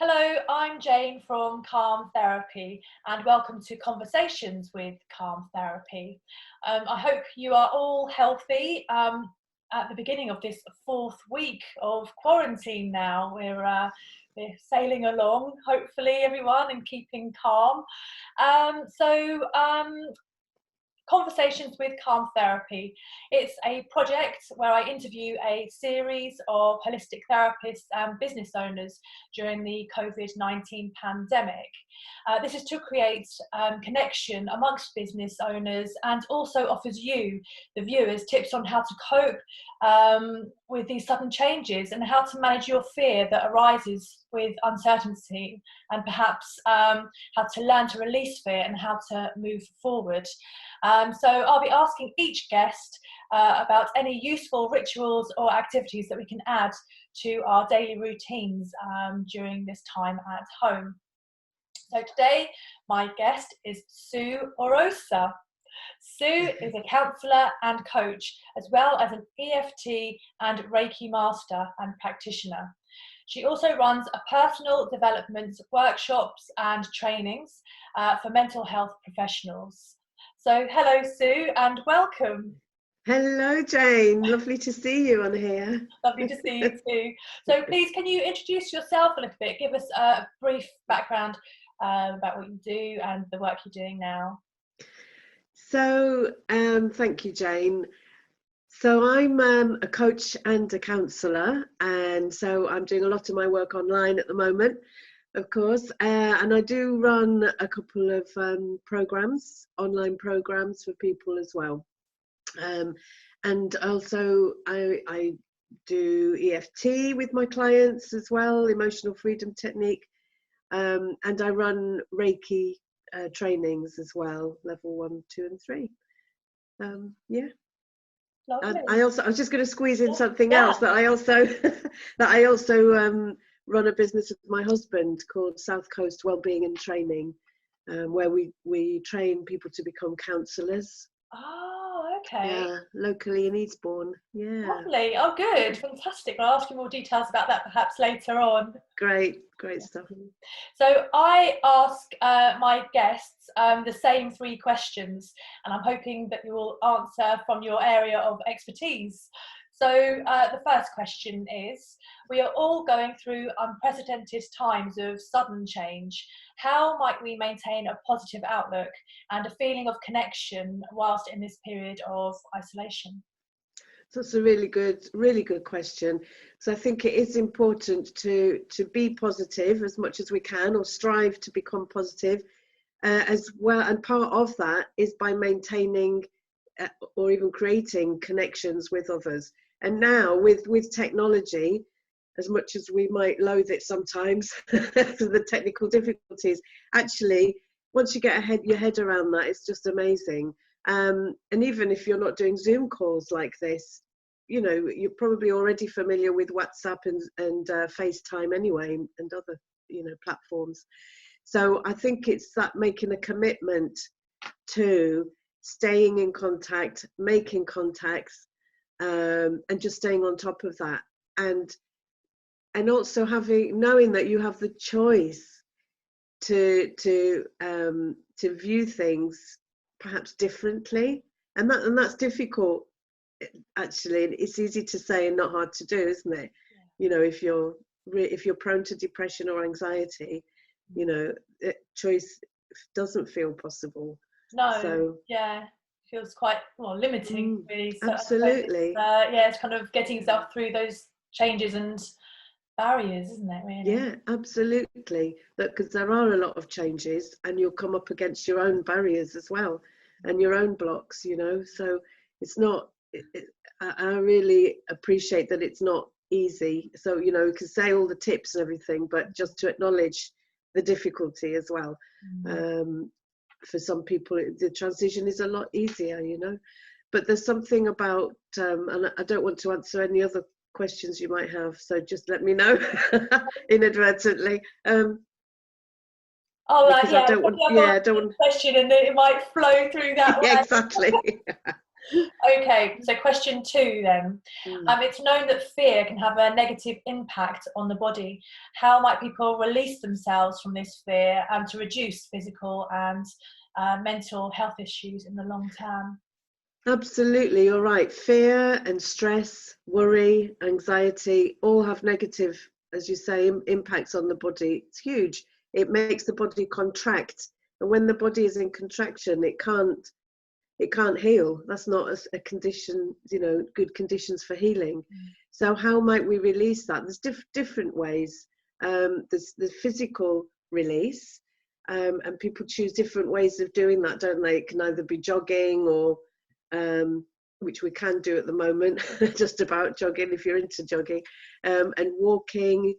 Hello, I'm Jane from Calm Therapy and welcome to Conversations with Calm Therapy. I hope you are all healthy at the beginning of this fourth week of quarantine now. We're sailing along, hopefully everyone, and keeping calm. Conversations with Calm Therapy. It's a project where I interview a series of holistic therapists and business owners during the COVID-19 pandemic. This is to create connection amongst business owners and also offers you, the viewers, tips on how to cope with these sudden changes and how to manage your fear that arises with uncertainty, and perhaps how to learn to release fear and how to move forward. So I'll be asking each guest about any useful rituals or activities that we can add to our daily routines during this time at home. So today, my guest is Sue Orosa. Sue is a counsellor and coach, as well as an EFT and Reiki master and practitioner. She also runs a personal development workshops and trainings for mental health professionals. So hello, Sue, and welcome. Hello, Jane. Lovely to see you on here. Lovely to see you too. So please, can you introduce yourself a little bit? Give us a brief background about what you do and the work you're doing now. So, thank you, Jane. So I'm a coach and a counsellor, and so I'm doing a lot of my work online at the moment, of course, and I do run a couple of programs, online programs for people as well. And also I do EFT with my clients as well, emotional freedom technique, and I run Reiki trainings as well, level 1, 2 and 3. Yeah. I was just going to squeeze in something else that I also run a business with my husband called South Coast Wellbeing and Training, where we train people to become counsellors. Oh, okay. Yeah, locally in Eastbourne. Yeah. Lovely. Oh, good. Fantastic. I'll ask you more details about that perhaps later on. Great stuff. So I ask my guests the same 3 questions, and I'm hoping that you will answer from your area of expertise. So the first question is, we are all going through unprecedented times of sudden change. How might we maintain a positive outlook and a feeling of connection whilst in this period of isolation? So that's a really good question. So I think it is important to be positive as much as we can, or strive to become positive as well. And part of that is by maintaining or even creating connections with others. And now with technology, as much as we might loathe it sometimes, the technical difficulties, actually, once you get your head around that, it's just amazing. And even if you're not doing Zoom calls like this, you know, you're probably already familiar with WhatsApp and FaceTime anyway, and other, you know, platforms. So I think it's that making a commitment to staying in contact, making contacts, and just staying on top of that, and also knowing that you have the choice to view things perhaps differently, and that's difficult actually. It's easy to say and not hard to do, isn't it? Yeah. You know, if you're prone to depression or anxiety, you know, choice doesn't feel possible. No. So yeah, feels quite limiting, really. So absolutely. It's kind of getting yourself through those changes and barriers, isn't it, really? Yeah, absolutely. Because there are a lot of changes, and you'll come up against your own barriers as well, and your own blocks, you know. So it's not, I really appreciate that it's not easy. So, you know, you can say all the tips and everything, but just to acknowledge the difficulty as well. For some people, the transition is a lot easier, you know. But there's something about, and I don't want to answer any other questions you might have, so just let me know inadvertently. I don't want question, and it might flow through that way. Yeah, exactly. Okay, so question 2 then. It's known that fear can have a negative impact on the body. How might people release themselves from this fear to reduce physical and mental health issues in the long term? Absolutely, you're right. Fear and stress, worry, anxiety all have negative, as you say, impacts on the body. It's huge. It makes the body contract. And when the body is in contraction, it can't heal. That's not a condition, good conditions for healing. So how might we release that? There's different ways. There's the physical release, and people choose different ways of doing that, don't they? It can either be jogging or which we can do at the moment, just about jogging if you're into jogging, and walking.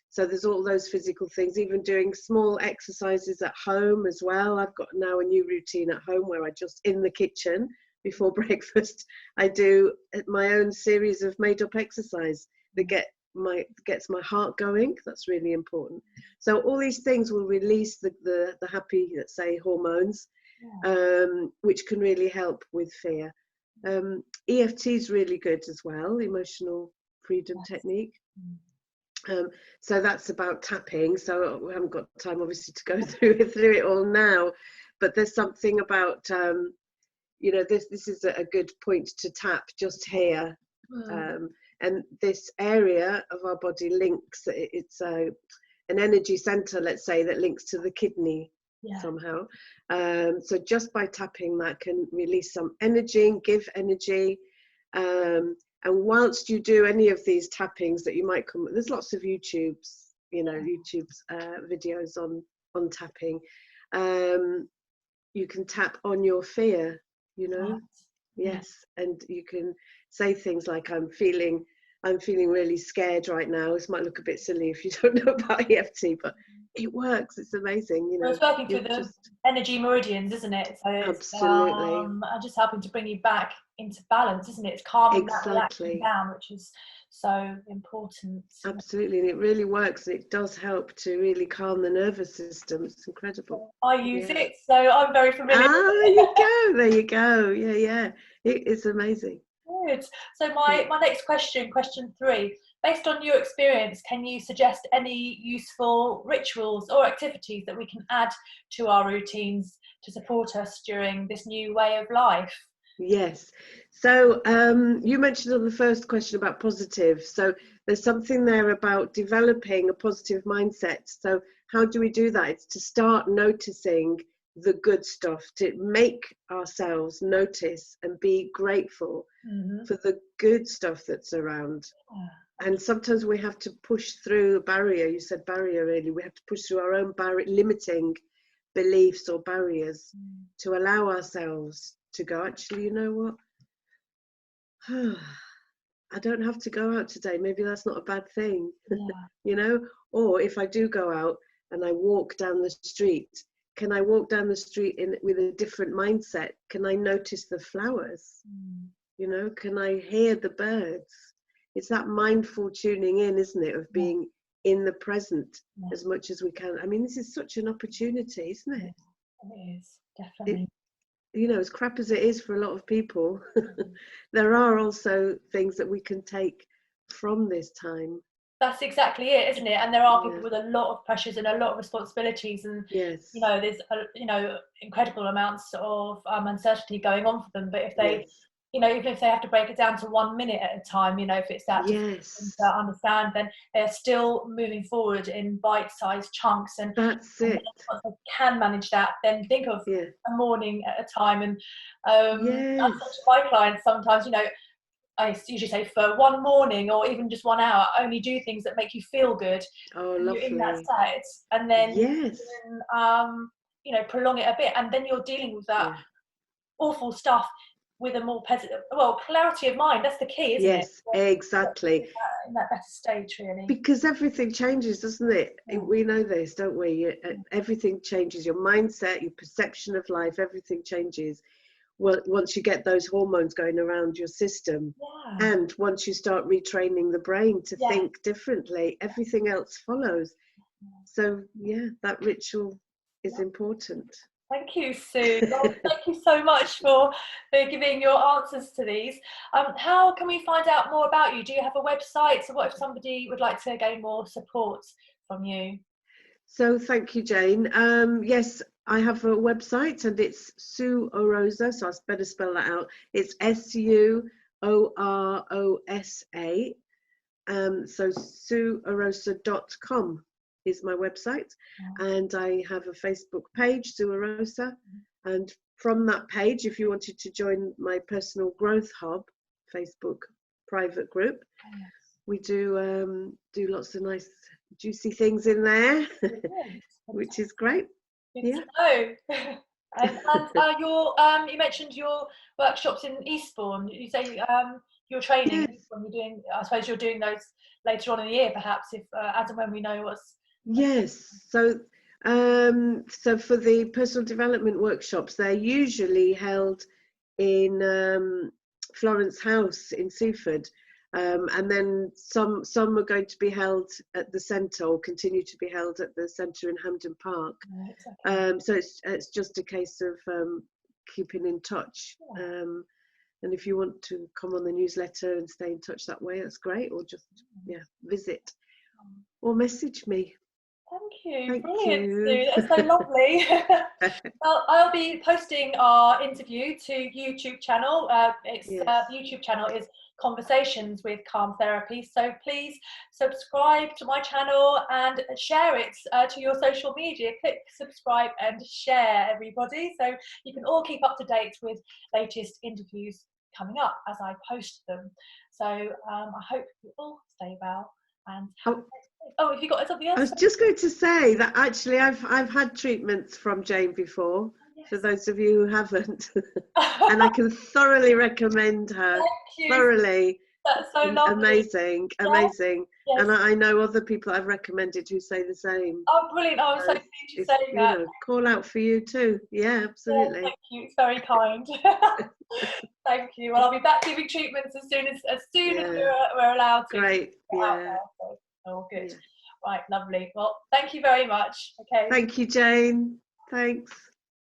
So there's all those physical things, even doing small exercises at home as well. I've got now a new routine at home where I just, in the kitchen before breakfast, I do my own series of made up exercise that gets my heart going. That's really important. So all these things will release the happy, let's say, hormones, which can really help with fear. EFT is really good as well, emotional freedom technique. So that's about tapping. So we haven't got time, obviously, to go through it all now. But there's something about, this is a good point to tap just here. And this area of our body links, it's an energy center, let's say, that links to the kidney somehow. So just by tapping that can release some energy and give energy. And whilst you do any of these tappings that you might come, there's lots of YouTube's videos on tapping. You can tap on your fear, yes, and you can say things like, I'm feeling really scared right now. This might look a bit silly if you don't know about EFT, but it works. It's amazing, Well, it's working through the energy meridians, isn't it? So it's just helping to bring you back into balance, isn't it? It's calming that relaxing down, which is so important. Absolutely, and it really works. And it does help to really calm the nervous system. It's incredible. I use it, so I'm very familiar. There you go. Yeah. It's amazing. Good. So my next question 3. Based on your experience, can you suggest any useful rituals or activities that we can add to our routines to support us during this new way of life? Yes. So you mentioned on the first question about positive. So there's something there about developing a positive mindset. So how do we do that? It's to start noticing the good stuff, to make ourselves notice and be grateful for the good stuff that's around. And sometimes we have to push through a barrier. You said barrier, really. We have to push through our own limiting beliefs or barriers to allow ourselves to go, actually, you know what? I don't have to go out today. Maybe that's not a bad thing, Or if I do go out and I walk down the street, can I walk down the street with a different mindset? Can I notice the flowers? Can I hear the birds? It's that mindful tuning in, isn't it, of being in the present as much as we can. I mean, this is such an opportunity, isn't it? It is, definitely. As crap as it is for a lot of people, there are also things that we can take from this time. That's exactly it, isn't it? And there are people with a lot of pressures and a lot of responsibilities, and there's incredible amounts of uncertainty going on for them. But if they, even if they have to break it down to 1 minute at a time, if it's that to understand, then they're still moving forward in bite-sized chunks. And that's it. Once they can manage that, then think of a morning at a time. And I say to my clients sometimes, I usually say for 1 morning or even just 1 hour, only do things that make you feel good. Oh, lovely. You're in that state, and then prolong it a bit, and then you're dealing with that awful stuff with a more positive, clarity of mind. That's the key, isn't it? Yes, exactly. In that better stage, really. Because everything changes, doesn't it? We know this, don't we? Everything changes. Your mindset, your perception of life, everything changes. Well, once you get those hormones going around your system, and once you start retraining the brain to think differently, everything else follows. So that ritual is important. Thank you, Sue. Well, thank you so much for giving your answers to these. How can we find out more about you? Do you have a website? So what if somebody would like to gain more support from you? So thank you, Jane. Yes, I have a website and it's Sue Orosa, so I better spell that out. It's SUOROSA. So SueOrosa.com is my website, and I have a Facebook page, Sue Orosa, and from that page, if you wanted to join my personal growth hub Facebook private group, we do lots of nice juicy things in there, which is great. Good to know. And your you mentioned your workshops in Eastbourne. You say your training. Yes. When you're doing, I suppose you're doing those later on in the year, perhaps, if as and when we know what's. Yes. So so for the personal development workshops, they're usually held in Florence House in Seaford. And then some are going to be held at the centre, or continue to be held at the centre in Hampden Park. Right, so it's just a case of keeping in touch. And if you want to come on the newsletter and stay in touch that way, that's great. Or just visit or message me. Thank you. Thank Brilliant, you. Sue. That's so lovely. Well, I'll be posting our interview to YouTube channel. The YouTube channel is Conversations with Calm Therapy. So please subscribe to my channel and share it to your social media. Click subscribe and share, everybody, so you can all keep up to date with latest interviews coming up as I post them. So I hope you all stay well and have have you got something else? I was just going to say that actually I've had treatments from Jane before, for those of you who haven't, and I can thoroughly recommend her. Thank you. Thoroughly. That's so lovely. Amazing. Yes. And I know other people I've recommended who say the same. Oh, brilliant. I'm so pleased you saying that. Call out for you too. Yeah, absolutely. Thank you. It's very kind. Thank you. Well, I'll be back giving treatments as soon as we're allowed to. Great. Yeah. Oh, good. Yeah. Right, lovely. Well, thank you very much. Okay. Thank you, Jane. Thanks.